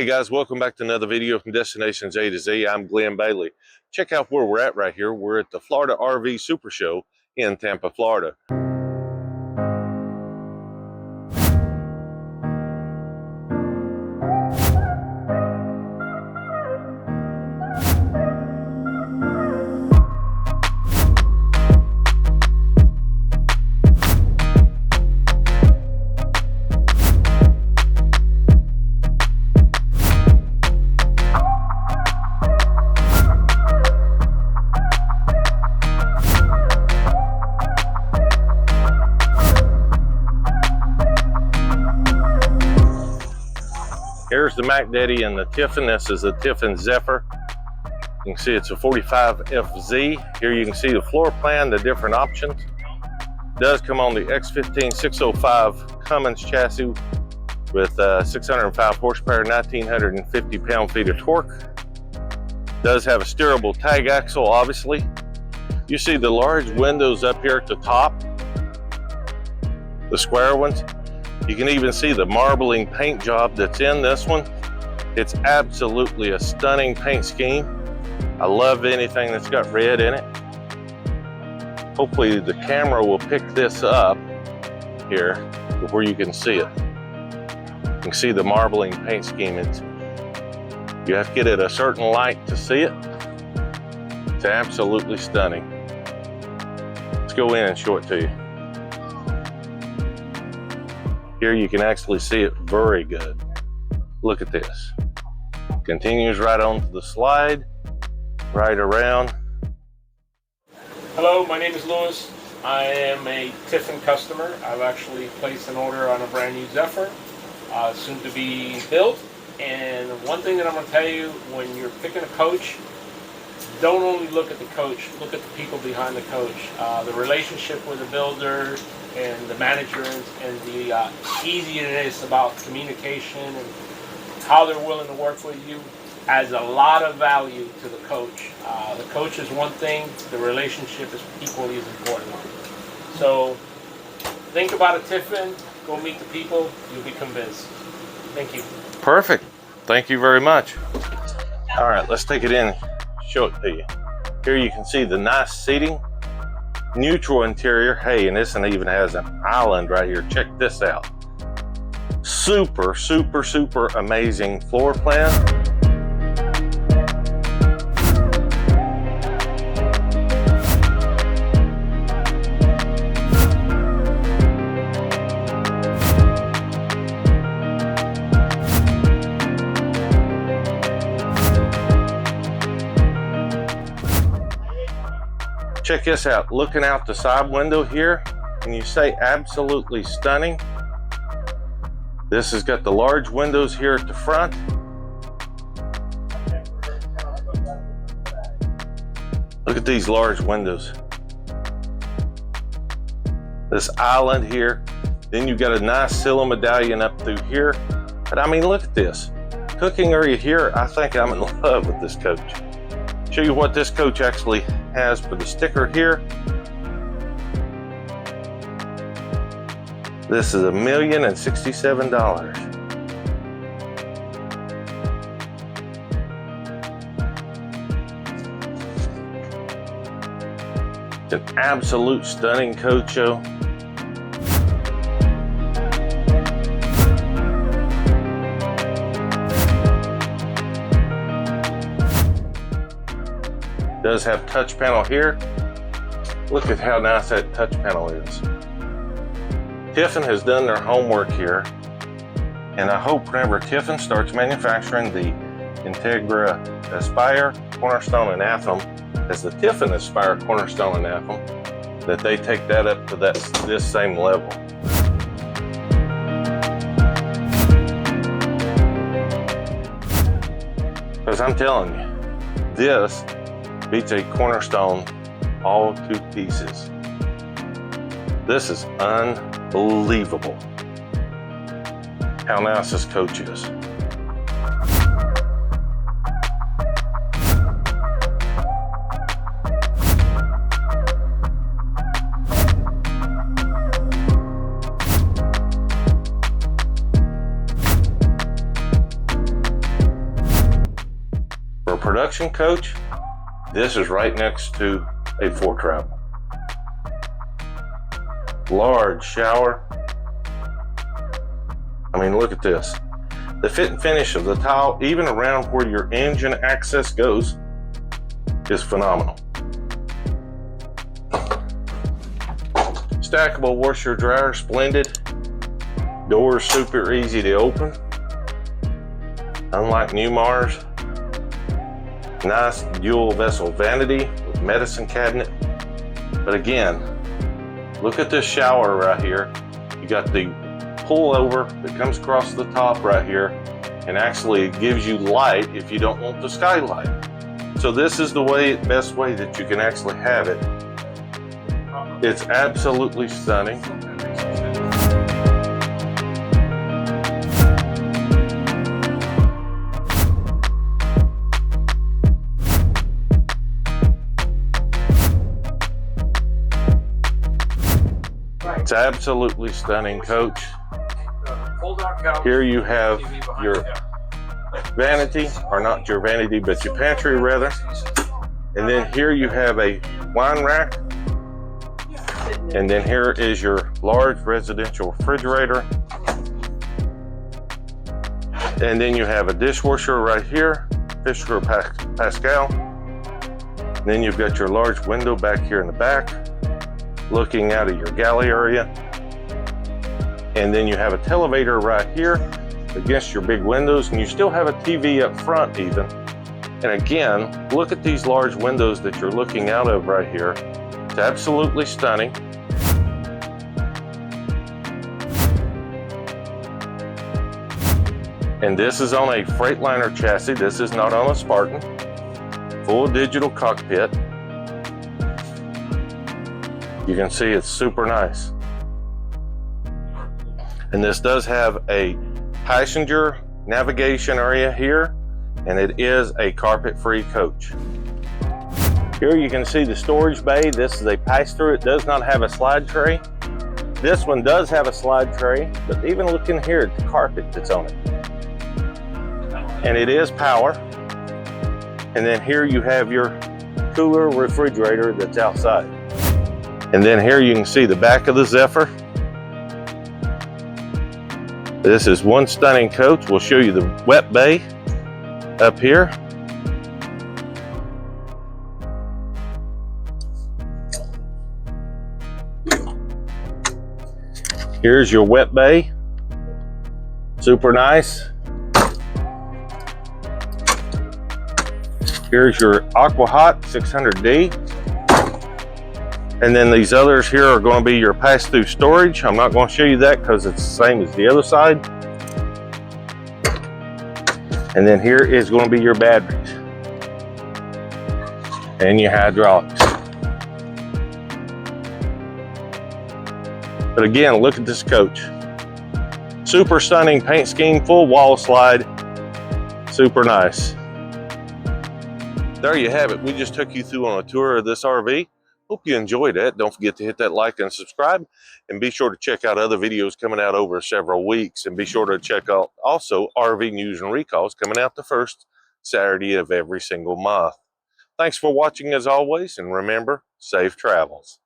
Hey guys, welcome back to another video from Destinations A to Z. I'm Glenn Bailey. Check out where we're at right here. We're at the Florida RV Supershow in Tampa, Florida. Here's the Mac Daddy and the Tiffin. This is a Tiffin Zephyr. You can see it's a 45FZ. Here you can see the floor plan, the different options. It does come on the X15 605 Cummins chassis with 605 horsepower, 1950 pound-feet of torque. It does have a steerable tag axle, obviously. You see the large windows up here at the top, the square ones. You can even see the marbling paint job that's in this one. It's absolutely a stunning paint scheme. I love anything that's got red in it. Hopefully the camera will pick this up here where you can see it. You can see the marbling paint scheme. You have to get it a certain light to see it. It's absolutely stunning. Let's go in and show it to you. Here you can actually see it very good. Look at this. Continues right onto the slide, right around. Hello, my name is Louis. I am a Tiffin customer. I've actually placed an order on a brand new Zephyr, soon to be built. And one thing that I'm going to tell you, when you're picking a coach, don't only look at the coach, look at the people behind the coach. The relationship with the builder and the manager, and the easy it is about communication and how they're willing to work with you adds a lot of value to the coach. The coach is one thing, the relationship is equally as important. So think about a Tiffin, go meet the people, you'll be convinced. Thank you. Perfect. Thank you very much. All right, let's take it in, show it to you. Here you can see the nice seating. Neutral interior. Hey, and this one even has an island right here. Check this out. Super, super, super amazing floor plan. Check this out, looking out the side window here, and you say absolutely stunning. This has got the large windows here at the front. Look at these large windows. This island here. Then you've got a nice silver medallion up through here. But I mean, look at this. Cooking area here, I think I'm in love with this coach. Show you what this coach actually has for the sticker here. This is $1,067,000. It's an absolute stunning coach show. Does have touch panel here. Look at how nice that touch panel is. Tiffin has done their homework here, and I hope whenever Tiffin starts manufacturing the Entegra Aspire, Cornerstone, and Anthem as the Tiffin Aspire, Cornerstone, and Anthem, that they take that up to this same level. Because I'm telling you, this beats a Cornerstone all to pieces. This is unbelievable how nice this coach is. option coach, this is right next to a 4-travel. Large shower. I mean, look at this. The fit and finish of the tile, even around where your engine access goes, is phenomenal. Stackable washer dryer, splendid. Doors super easy to open. Unlike Newmar's. Nice dual vessel vanity with medicine cabinet. But again, look at this shower right here. You got the pull over that comes across the top right here, and actually it gives you light if you don't want the skylight. So this is the best way that you can actually have it. It's absolutely stunning. It's absolutely stunning, coach. Here you have your vanity, or not your vanity, but your pantry rather. And then here you have a wine rack. And then here is your large residential refrigerator. And then you have a dishwasher right here, Fisher Pascal. And then you've got your large window back here in the back, looking out of your galley area. And then you have a televator right here against your big windows, and you still have a TV up front even. And again, look at these large windows that you're looking out of right here. It's absolutely stunning. And this is on a Freightliner chassis. This is not on a Spartan. Full digital cockpit. You can see it's super nice. And this does have a passenger navigation area here, and it is a carpet-free coach. Here you can see the storage bay. This is a pass-through. It does not have a slide tray. This one does have a slide tray, but even look in here at the carpet that's on it. And it is power. And then here you have your cooler refrigerator that's outside. And then here you can see the back of the Zephyr. This is one stunning coach. We'll show you the wet bay up here. Here's your wet bay. Super nice. Here's your Aqua Hot 600D. And then these others here are going to be your pass-through storage. I'm not going to show you that because it's the same as the other side. And then here is going to be your batteries and your hydraulics. But again, look at this coach. Super stunning paint scheme, full wall slide, super nice. There you have it. We just took you through on a tour of this RV. Hope you enjoyed it. Don't forget to hit that like and subscribe, and be sure to check out other videos coming out over several weeks, and be sure to check out also RV news and recalls coming out the first Saturday of every single month. Thanks for watching as always, and remember, safe travels.